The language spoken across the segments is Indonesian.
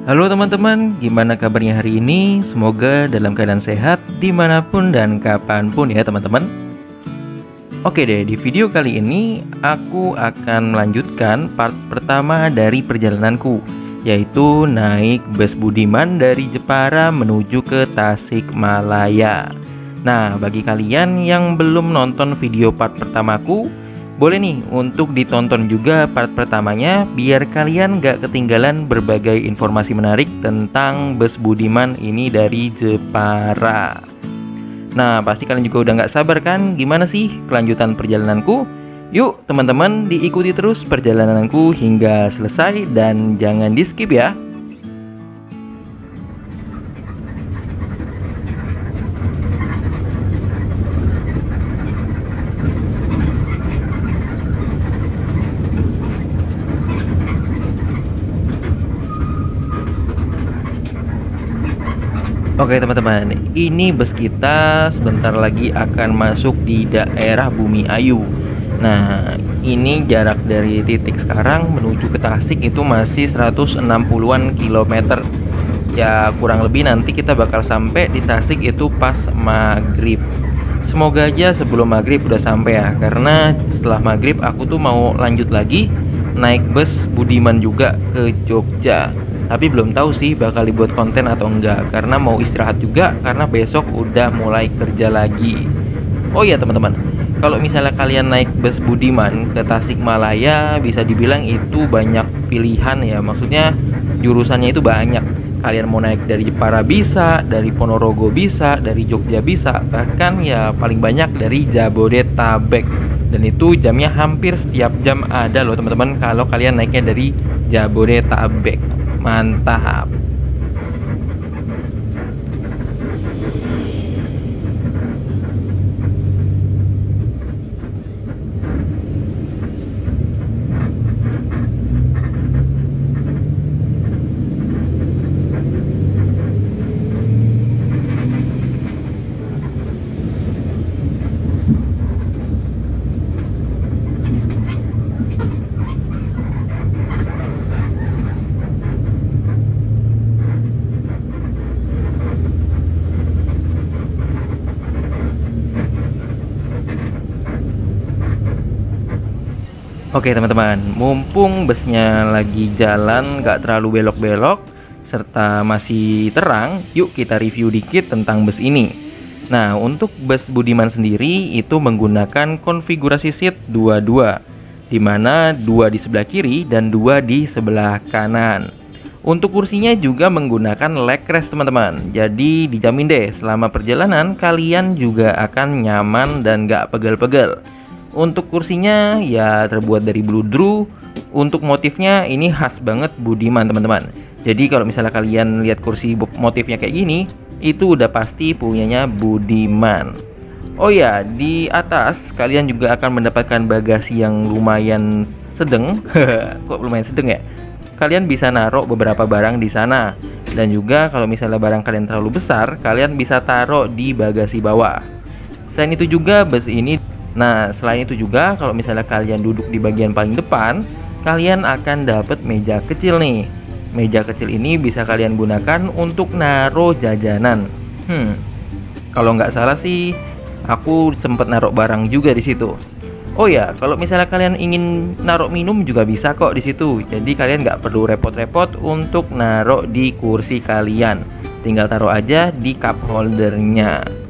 Halo teman-teman, gimana kabarnya hari ini? Semoga dalam keadaan sehat dimanapun dan kapanpun ya teman-teman. Oke deh, di video kali ini aku akan melanjutkan part pertama dari perjalananku, yaitu naik bus Budiman dari Jepara menuju ke Tasikmalaya. Nah, bagi kalian yang belum nonton video part pertamaku, boleh nih untuk ditonton juga part pertamanya biar kalian gak ketinggalan berbagai informasi menarik tentang bus Budiman ini dari Jepara. Nah, pasti kalian juga udah gak sabar kan gimana sih kelanjutan perjalananku? Yuk teman-teman, diikuti terus perjalananku hingga selesai dan jangan di skip ya. Oke teman-teman, ini bus kita sebentar lagi akan masuk di daerah Bumi Ayu. Nah, ini jarak dari titik sekarang menuju ke Tasik itu masih 160-an kilometer. Ya kurang lebih nanti kita bakal sampai di Tasik itu pas maghrib. Semoga aja sebelum maghrib udah sampai ya, karena setelah maghrib aku tuh mau lanjut lagi naik bus Budiman juga ke Jogja. Tapi belum tahu sih bakal dibuat konten atau enggak, karena mau istirahat juga karena besok udah mulai kerja lagi. Oh iya teman-teman, kalau misalnya kalian naik bus Budiman ke Tasikmalaya bisa dibilang itu banyak pilihan ya. Maksudnya jurusannya itu banyak. Kalian mau naik dari Jepara bisa, dari Ponorogo bisa, dari Jogja bisa, bahkan ya paling banyak dari Jabodetabek. Dan itu jamnya hampir setiap jam ada loh teman-teman kalau kalian naiknya dari Jabodetabek. Mantap. Oke teman-teman, mumpung busnya lagi jalan gak terlalu belok-belok serta masih terang, yuk kita review dikit tentang bus ini. Nah, untuk bus Budiman sendiri itu menggunakan konfigurasi seat 22, dimana 2 di sebelah kiri dan 2 di sebelah kanan. Untuk kursinya juga menggunakan leg rest teman-teman, jadi dijamin deh selama perjalanan kalian juga akan nyaman dan gak pegel-pegel. Untuk kursinya ya terbuat dari bludru. Untuk motifnya ini khas banget Budiman teman-teman. Jadi kalau misalnya kalian lihat kursi motifnya kayak gini, itu udah pasti punyanya Budiman. Oh ya, di atas kalian juga akan mendapatkan bagasi yang lumayan sedang. Kok lumayan sedang ya? Kalian bisa naruh beberapa barang di sana. Dan juga kalau misalnya barang kalian terlalu besar, kalian bisa taruh di bagasi bawah. Selain itu juga bus ini selain itu juga kalau misalnya kalian duduk di bagian paling depan, kalian akan dapat meja kecil nih. Meja kecil ini bisa kalian gunakan untuk naruh jajanan. Kalau nggak salah sih, aku sempet naruh barang juga di situ. Oh ya, kalau misalnya kalian ingin naruh minum juga bisa kok di situ. Jadi kalian nggak perlu repot-repot untuk naruh di kursi kalian. Tinggal taruh aja di cup holdernya.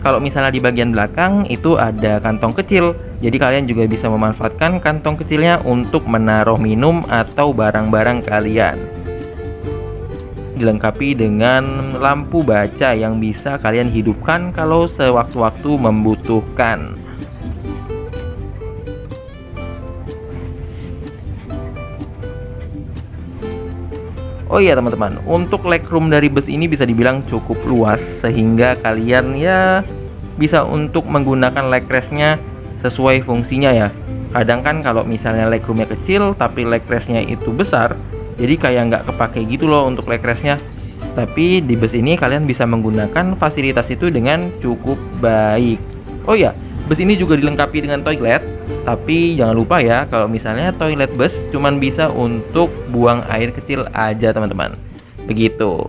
Kalau misalnya di bagian belakang itu ada kantong kecil, jadi kalian juga bisa memanfaatkan kantong kecilnya untuk menaruh minum atau barang-barang kalian. Dilengkapi dengan lampu baca yang bisa kalian hidupkan kalau sewaktu-waktu membutuhkan. Oh iya teman-teman, untuk legroom dari bus ini bisa dibilang cukup luas sehingga kalian ya bisa untuk menggunakan leg restnya sesuai fungsinya ya. Kadang kan kalau misalnya legroomnya kecil tapi leg restnya itu besar, jadi kayak nggak kepake gitu loh untuk leg restnya. Tapi di bus ini kalian bisa menggunakan fasilitas itu dengan cukup baik. Oh ya, bus ini juga dilengkapi dengan toilet. Tapi jangan lupa ya, kalau misalnya toilet bus cuman bisa untuk buang air kecil aja teman-teman. Begitu.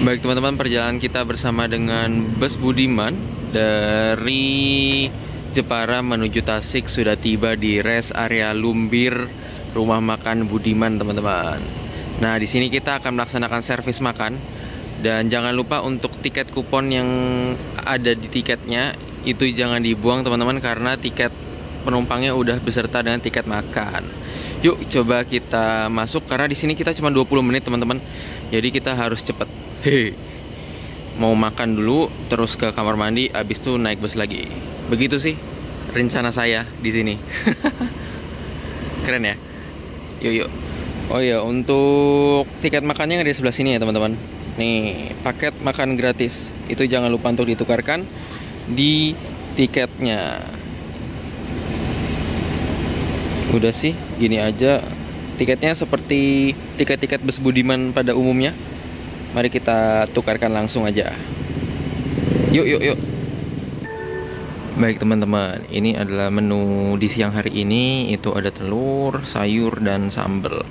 Baik teman-teman, perjalanan kita bersama dengan bus Budiman dari Jepara menuju Tasik sudah tiba di rest area Lumbir Rumah Makan Budiman, teman-teman. Nah, di sini kita akan melaksanakan servis makan, dan jangan lupa untuk tiket kupon yang ada di tiketnya itu jangan dibuang, teman-teman, karena tiket penumpangnya udah beserta dengan tiket makan. Yuk coba kita masuk, karena di sini kita cuma 20 menit, teman-teman. Jadi kita harus cepet. Hehe. Mau makan dulu, terus ke kamar mandi, abis itu naik bus lagi. Begitu sih rencana saya di sini. Keren ya? Yuk yuk. Oh iya, untuk tiket makannya ada di sebelah sini ya, teman-teman. Nih, paket makan gratis. Itu jangan lupa untuk ditukarkan di tiketnya. Udah sih, gini aja. Tiketnya seperti tiket-tiket bus Budiman pada umumnya. Mari kita tukarkan langsung aja. Yuk yuk yuk. Baik teman-teman, ini adalah menu di siang hari ini. Itu ada telur, sayur, dan sambal.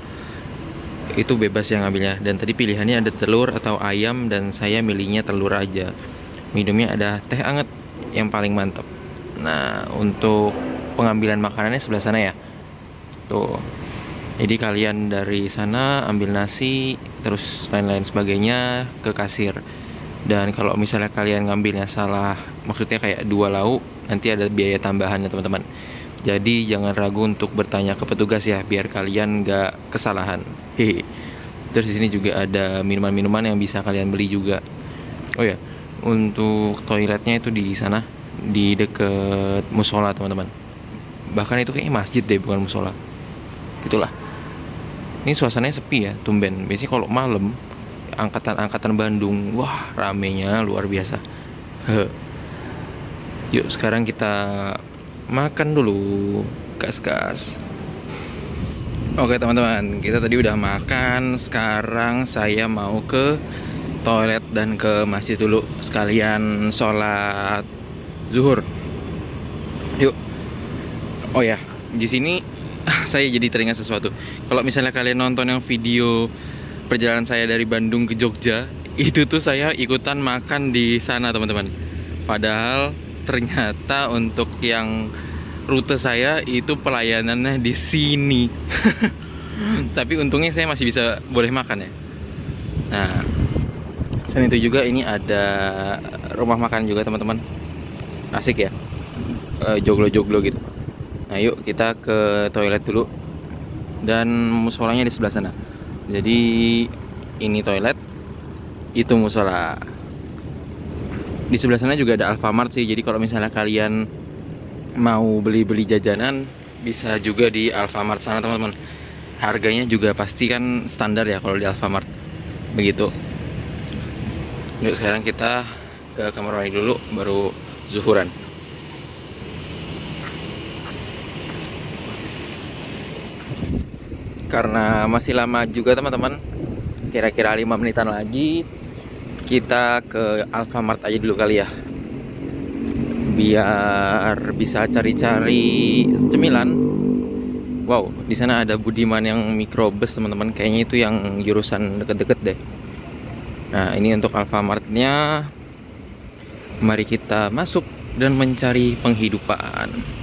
Itu bebas yang ngambilnya. Dan tadi pilihannya ada telur atau ayam, dan saya milihnya telur aja. Minumnya ada teh anget yang paling mantap. Nah, untuk pengambilan makanannya sebelah sana ya. Tuh. Jadi kalian dari sana ambil nasi, terus lain-lain sebagainya ke kasir. Dan kalau misalnya kalian ngambilnya salah, maksudnya kayak 2 lauk, nanti ada biaya tambahan ya teman-teman. Jadi jangan ragu untuk bertanya ke petugas ya, biar kalian nggak kesalahan. Hehe. Terus di sini juga ada minuman-minuman yang bisa kalian beli juga. Oh ya, untuk toiletnya itu di sana, di deket musola teman-teman. Bahkan itu kayaknya masjid deh, bukan musola. Itulah. Ini suasananya sepi ya, tumben. Biasanya kalau malam, angkatan Bandung, wah ramenya luar biasa. Yuk sekarang kita makan dulu, gas-gas. Oke teman-teman, kita tadi udah makan. Sekarang saya mau ke toilet dan ke masjid dulu, sekalian sholat zuhur. Yuk. Oh ya, di sini saya jadi teringat sesuatu. Kalau misalnya kalian nonton yang video perjalanan saya dari Bandung ke Jogja, itu tuh saya ikutan makan di sana teman-teman. Padahal ternyata untuk yang rute saya itu pelayanannya di sini. Tapi untungnya saya masih bisa boleh makan ya. Nah, selain itu juga ini ada rumah makan juga teman-teman. Asik ya, joglo-joglo gitu. Nah yuk kita ke toilet dulu. Dan musolanya di sebelah sana. Jadi ini toilet, itu musola. Di sebelah sana juga ada Alfamart sih. Jadi kalau misalnya kalian mau beli-beli jajanan, bisa juga di Alfamart sana teman-teman. Harganya juga pasti kan standar ya kalau di Alfamart. Begitu. Yuk sekarang kita ke kamar mandi dulu baru zuhuran. Karena masih lama juga teman-teman, kira-kira 5 menitan lagi kita ke Alfamart aja dulu kali ya, biar bisa cari-cari cemilan. Wow, di sana ada Budiman yang mikrobus teman-teman, kayaknya itu yang jurusan deket-deket deh. Nah ini untuk Alfamartnya, mari kita masuk dan mencari penghidupan.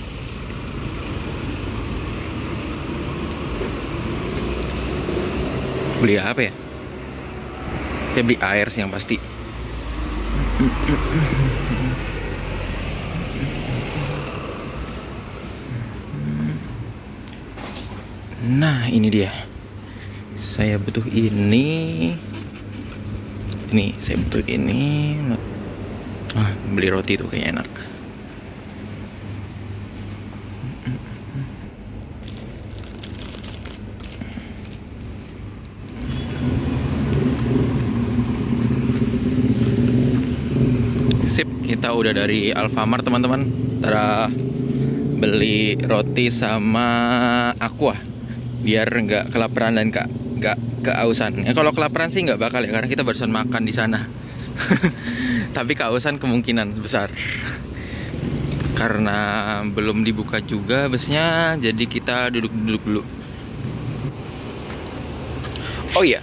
Beli apa ya? Kita beli air sih yang pasti. Nah ini dia. Saya butuh ini. Ini saya butuh ini. Beli roti tuh kayaknya enak. Sip, kita udah dari Alfamart teman-teman. Tara beli roti sama aqua biar nggak kelaparan dan nggak kehausan. Ya kalau kelaparan sih nggak bakal ya, karena kita barusan makan di sana. Tapi kehausan kemungkinan besar. Karena belum dibuka juga busnya, jadi kita duduk-duduk dulu. Oh iya,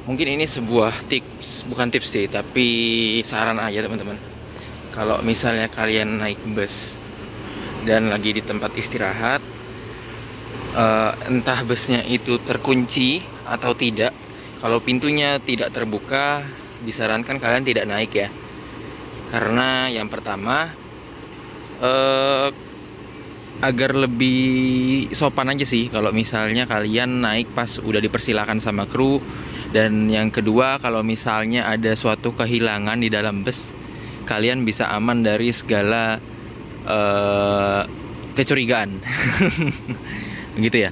mungkin ini sebuah tips, bukan tips sih, tapi saran aja teman-teman. Kalau misalnya kalian naik bus dan lagi di tempat istirahat, entah busnya itu terkunci atau tidak, kalau pintunya tidak terbuka, disarankan kalian tidak naik ya. Karena yang pertama, agar lebih sopan aja sih kalau misalnya kalian naik pas udah dipersilakan sama kru. Dan yang kedua, kalau misalnya ada suatu kehilangan di dalam bus, kalian bisa aman dari segala kecurigaan. Begitu ya.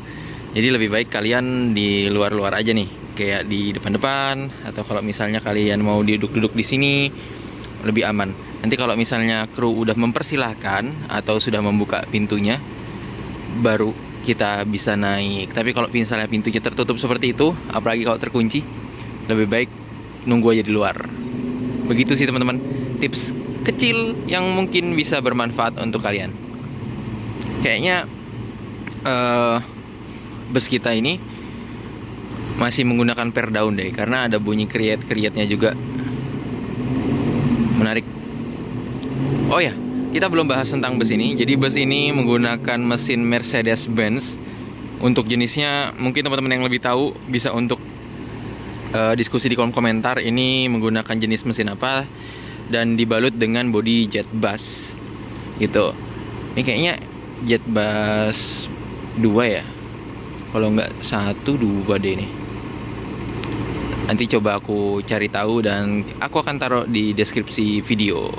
Jadi lebih baik kalian di luar-luar aja nih, kayak di depan-depan, atau kalau misalnya kalian mau duduk-duduk di sini lebih aman. Nanti kalau misalnya kru udah mempersilahkan atau sudah membuka pintunya, baru kita bisa naik. Tapi kalau misalnya pintunya tertutup seperti itu, apalagi kalau terkunci, lebih baik nunggu aja di luar. Begitu sih teman-teman, tips kecil yang mungkin bisa bermanfaat untuk kalian. Kayaknya bus kita ini masih menggunakan per daun deh, karena ada bunyi kriet-krietnya juga. Menarik. Oh ya, kita belum bahas tentang bus ini. Jadi bus ini menggunakan mesin Mercedes-Benz. Untuk jenisnya mungkin teman-teman yang lebih tahu bisa untuk diskusi di kolom komentar. Ini menggunakan jenis mesin apa, dan dibalut dengan bodi jet bus gitu. Ini kayaknya jet bus 2 ya, kalau nggak 1, 2 deh ini. Nanti coba aku cari tahu dan aku akan taruh di deskripsi video.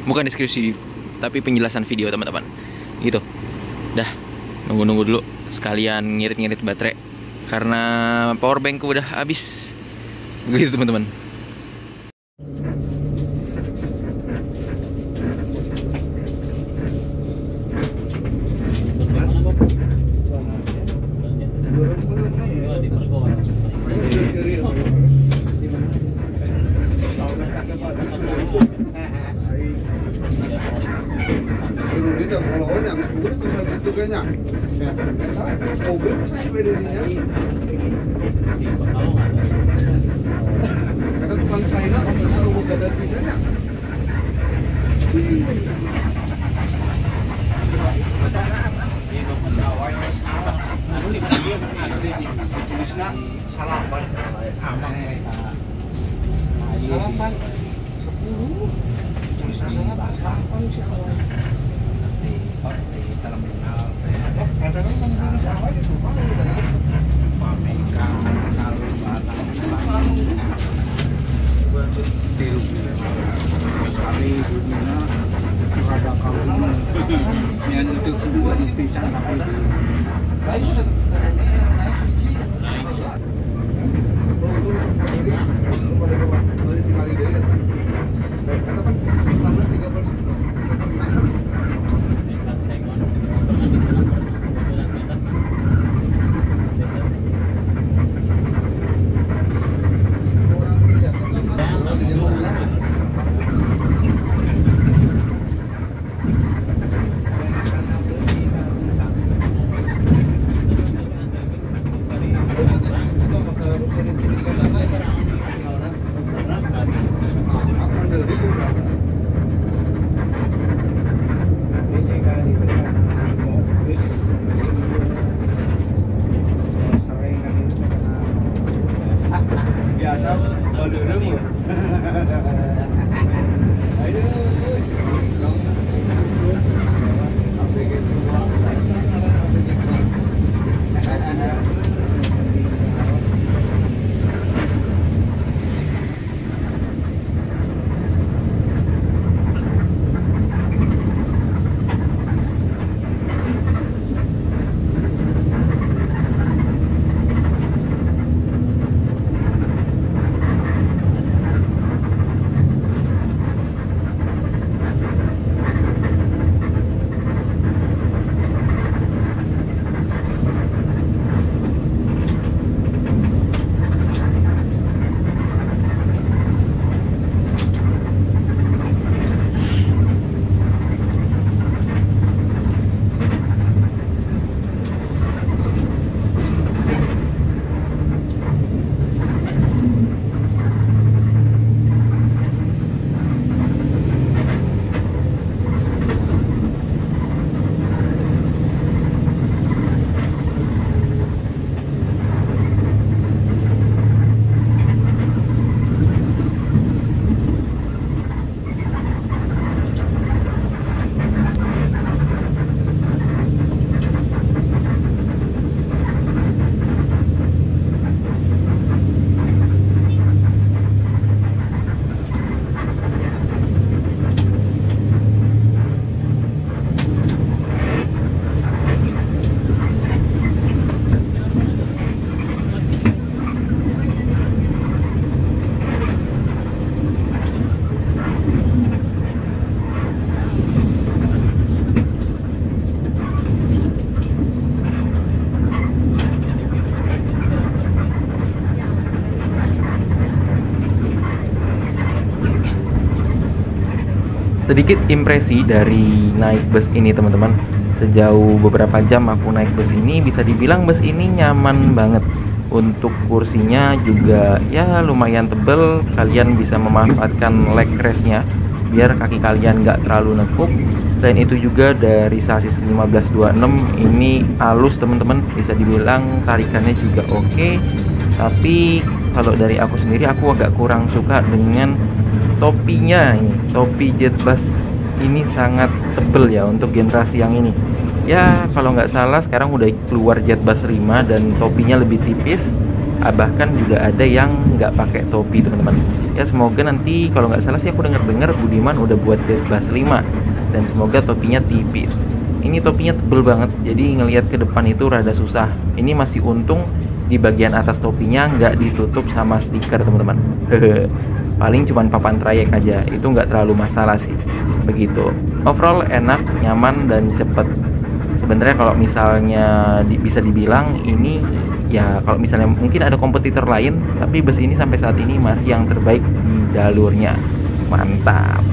Bukan deskripsi, tapi penjelasan video teman-teman. Gitu. Dah, nunggu-nunggu dulu. Sekalian ngirit-ngirit baterai, karena power bankku udah habis. Gitu teman-teman. Kata tukang China, kalau tahu bukan dari bisanya. Tulisnya salapan, amang salapan 10, tulisnya salapan sih kalau di terminal. Katakan Indonesia apa itu? Mana itu? Pameka, kalau tiru. Kali dunia ada kamu. Ya yang itu bisa Naik sudah ini naik biji. Balik tinggal ide ya. Kata kan tambah 3%. biasa kalau dulu Sedikit impresi dari naik bus ini teman-teman. Sejauh beberapa jam aku naik bus ini, bisa dibilang bus ini nyaman banget. Untuk kursinya juga ya lumayan tebel, kalian bisa memanfaatkan leg restnya biar kaki kalian nggak terlalu nekuk. Selain itu juga dari sasis 1526 ini halus teman-teman, bisa dibilang tarikannya juga oke. Tapi kalau dari aku sendiri, aku agak kurang suka dengan topinya ini. Topi jet bus ini sangat tebel ya untuk generasi yang ini. Ya kalau nggak salah sekarang udah keluar jet bus 5 dan topinya lebih tipis. Bahkan juga ada yang nggak pakai topi teman-teman. Ya semoga nanti, kalau nggak salah sih aku dengar Budiman udah buat jet bus 5 dan semoga topinya tipis. Ini topinya tebel banget, jadi ngelihat ke depan itu rada susah. Ini masih untung di bagian atas topinya nggak ditutup sama stiker teman-teman. Paling cuman papan trayek aja, itu nggak terlalu masalah sih. Begitu. Overall enak, nyaman dan cepet. Sebenarnya kalau misalnya bisa dibilang ini ya, kalau misalnya mungkin ada kompetitor lain, tapi bus ini sampai saat ini masih yang terbaik di jalurnya. Mantap.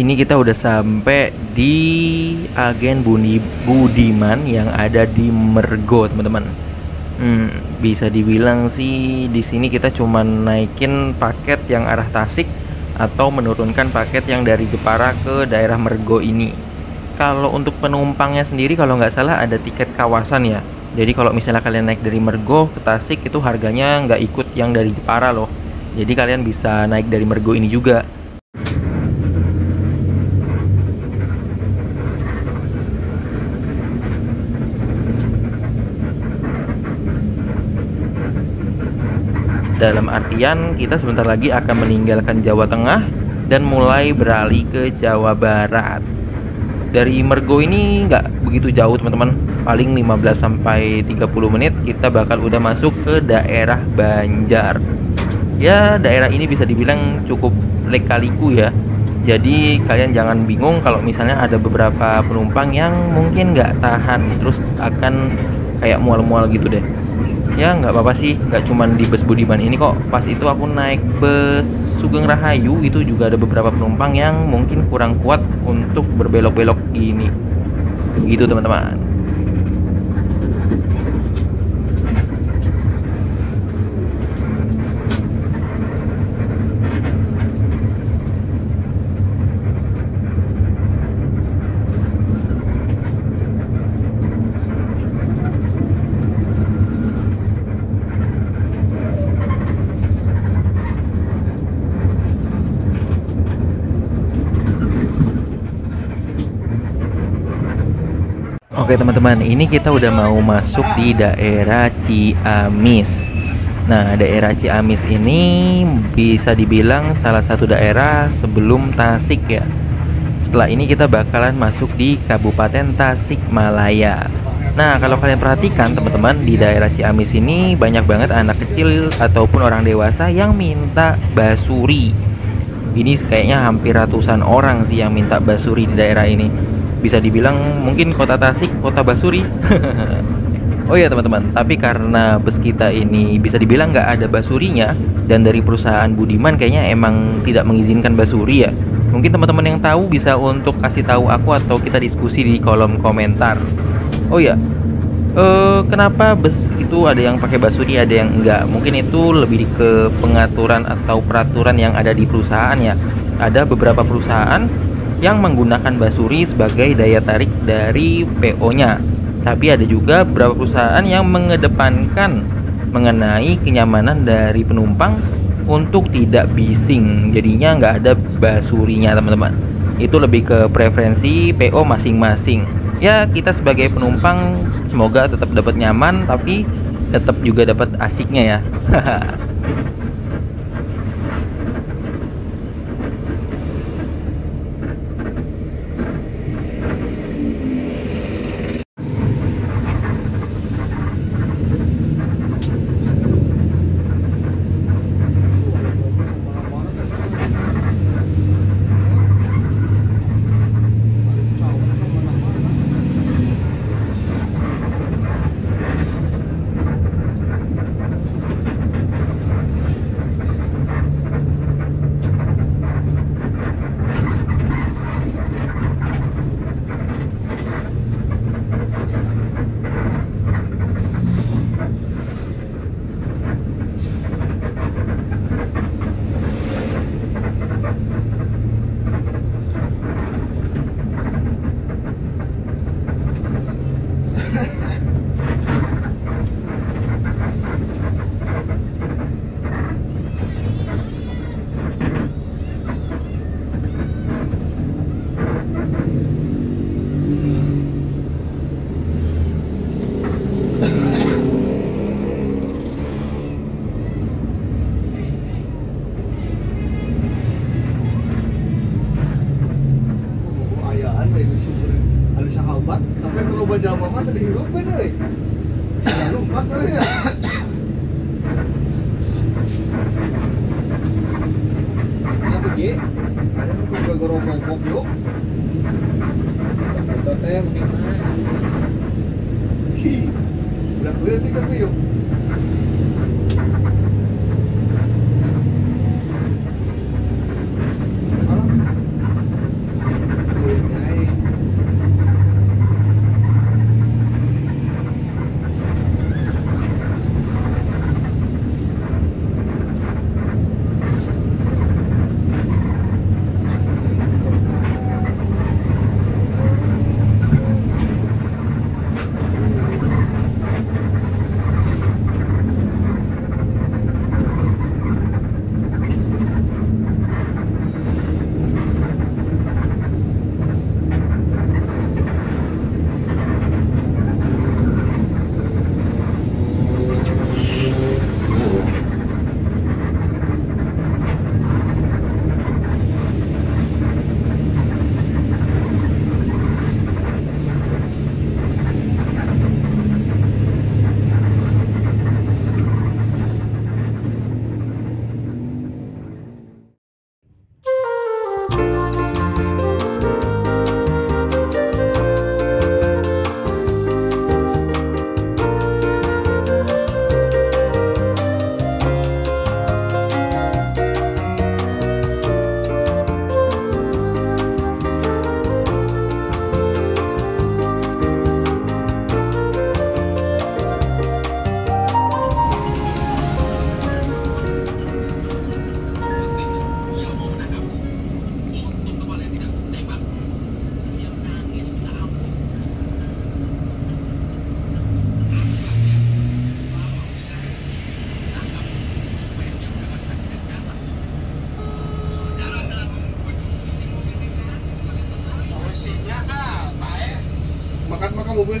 Ini kita udah sampai di agen Budiman yang ada di Mergo, teman-teman. Bisa dibilang sih di sini kita cuman naikin paket yang arah Tasik atau menurunkan paket yang dari Jepara ke daerah Mergo ini. Kalau untuk penumpangnya sendiri kalau nggak salah ada tiket kawasan ya. Jadi kalau misalnya kalian naik dari Mergo ke Tasik itu harganya nggak ikut yang dari Jepara loh. Jadi kalian bisa naik dari Mergo ini juga. Dalam artian kita sebentar lagi akan meninggalkan Jawa Tengah dan mulai beralih ke Jawa Barat. Dari Mergo ini nggak begitu jauh teman-teman, paling 15-30 menit kita bakal udah masuk ke daerah Banjar. Ya daerah ini bisa dibilang cukup leka-liku ya. Jadi kalian jangan bingung kalau misalnya ada beberapa penumpang yang mungkin nggak tahan terus akan kayak mual-mual gitu deh. Ya nggak apa-apa sih, nggak cuman di bus Budiman ini kok. Pas itu aku naik bus Sugeng Rahayu itu juga ada beberapa penumpang yang mungkin kurang kuat untuk berbelok-belok gini. Begitu teman-teman. Oke teman-teman, ini kita udah mau masuk di daerah Ciamis. Nah, daerah Ciamis ini bisa dibilang salah satu daerah sebelum Tasik ya. Setelah ini kita bakalan masuk di Kabupaten Tasikmalaya. Nah, kalau kalian perhatikan teman-teman, di daerah Ciamis ini banyak banget anak kecil ataupun orang dewasa yang minta basuri. Ini kayaknya hampir ratusan orang sih yang minta basuri di daerah ini. Bisa dibilang mungkin kota Tasik, kota basuri. Oh ya teman-teman, tapi karena bus kita ini bisa dibilang nggak ada basurinya, dan dari perusahaan Budiman kayaknya emang tidak mengizinkan basuri ya. Mungkin teman-teman yang tahu bisa untuk kasih tahu aku atau kita diskusi di kolom komentar. Oh ya, kenapa bus itu ada yang pakai basuri, ada yang enggak? Mungkin itu lebih ke pengaturan atau peraturan yang ada di perusahaan ya. Ada beberapa perusahaan yang menggunakan basuri sebagai daya tarik dari PO-nya. Tapi ada juga beberapa perusahaan yang mengedepankan mengenai kenyamanan dari penumpang untuk tidak bising. Jadinya nggak ada basurinya teman-teman. Itu lebih ke preferensi PO masing-masing. Ya kita sebagai penumpang semoga tetap dapat nyaman, tapi tetap juga dapat asiknya ya. Udah kelihatan kan yuk.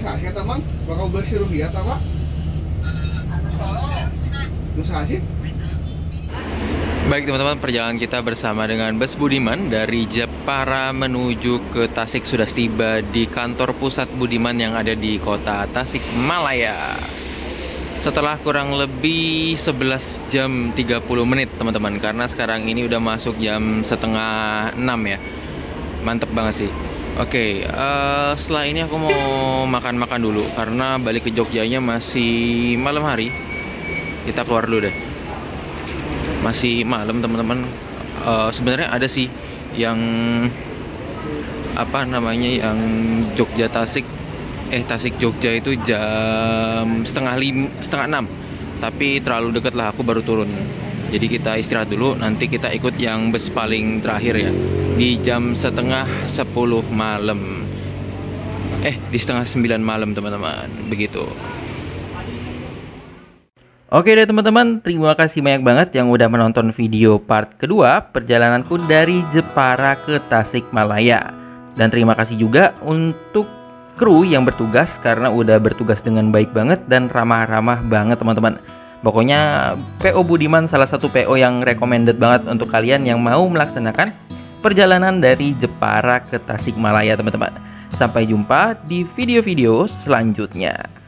sasi eta Mang? Bakal beli si Ruhiat apa? Nu sasi? Baik teman-teman, perjalanan kita bersama dengan Bus Budiman dari Jepara menuju ke Tasik sudah tiba di kantor pusat Budiman yang ada di kota Tasikmalaya. Setelah kurang lebih 11 jam 30 menit teman-teman, karena sekarang ini udah masuk jam setengah 6 ya. Mantep banget sih. Oke, setelah ini aku mau makan-makan dulu karena balik ke Jogjanya masih malam hari. Kita keluar dulu deh. Masih malam teman-teman. Sebenarnya ada sih yang apa namanya, yang Jogja Tasik Tasik Jogja itu jam setengah 6, tapi terlalu deket lah, aku baru turun. Jadi kita istirahat dulu, nanti kita ikut yang bus paling terakhir ya, di jam setengah 10 malam. Di setengah 9 malam teman-teman, begitu. Oke deh teman-teman, terima kasih banyak banget yang udah menonton video part kedua perjalananku dari Jepara ke Tasikmalaya. Dan terima kasih juga untuk kru yang bertugas karena udah bertugas dengan baik banget dan ramah-ramah banget teman-teman. Pokoknya PO Budiman salah satu PO yang recommended banget untuk kalian yang mau melaksanakan perjalanan dari Jepara ke Tasikmalaya teman-teman. Sampai jumpa di video-video selanjutnya.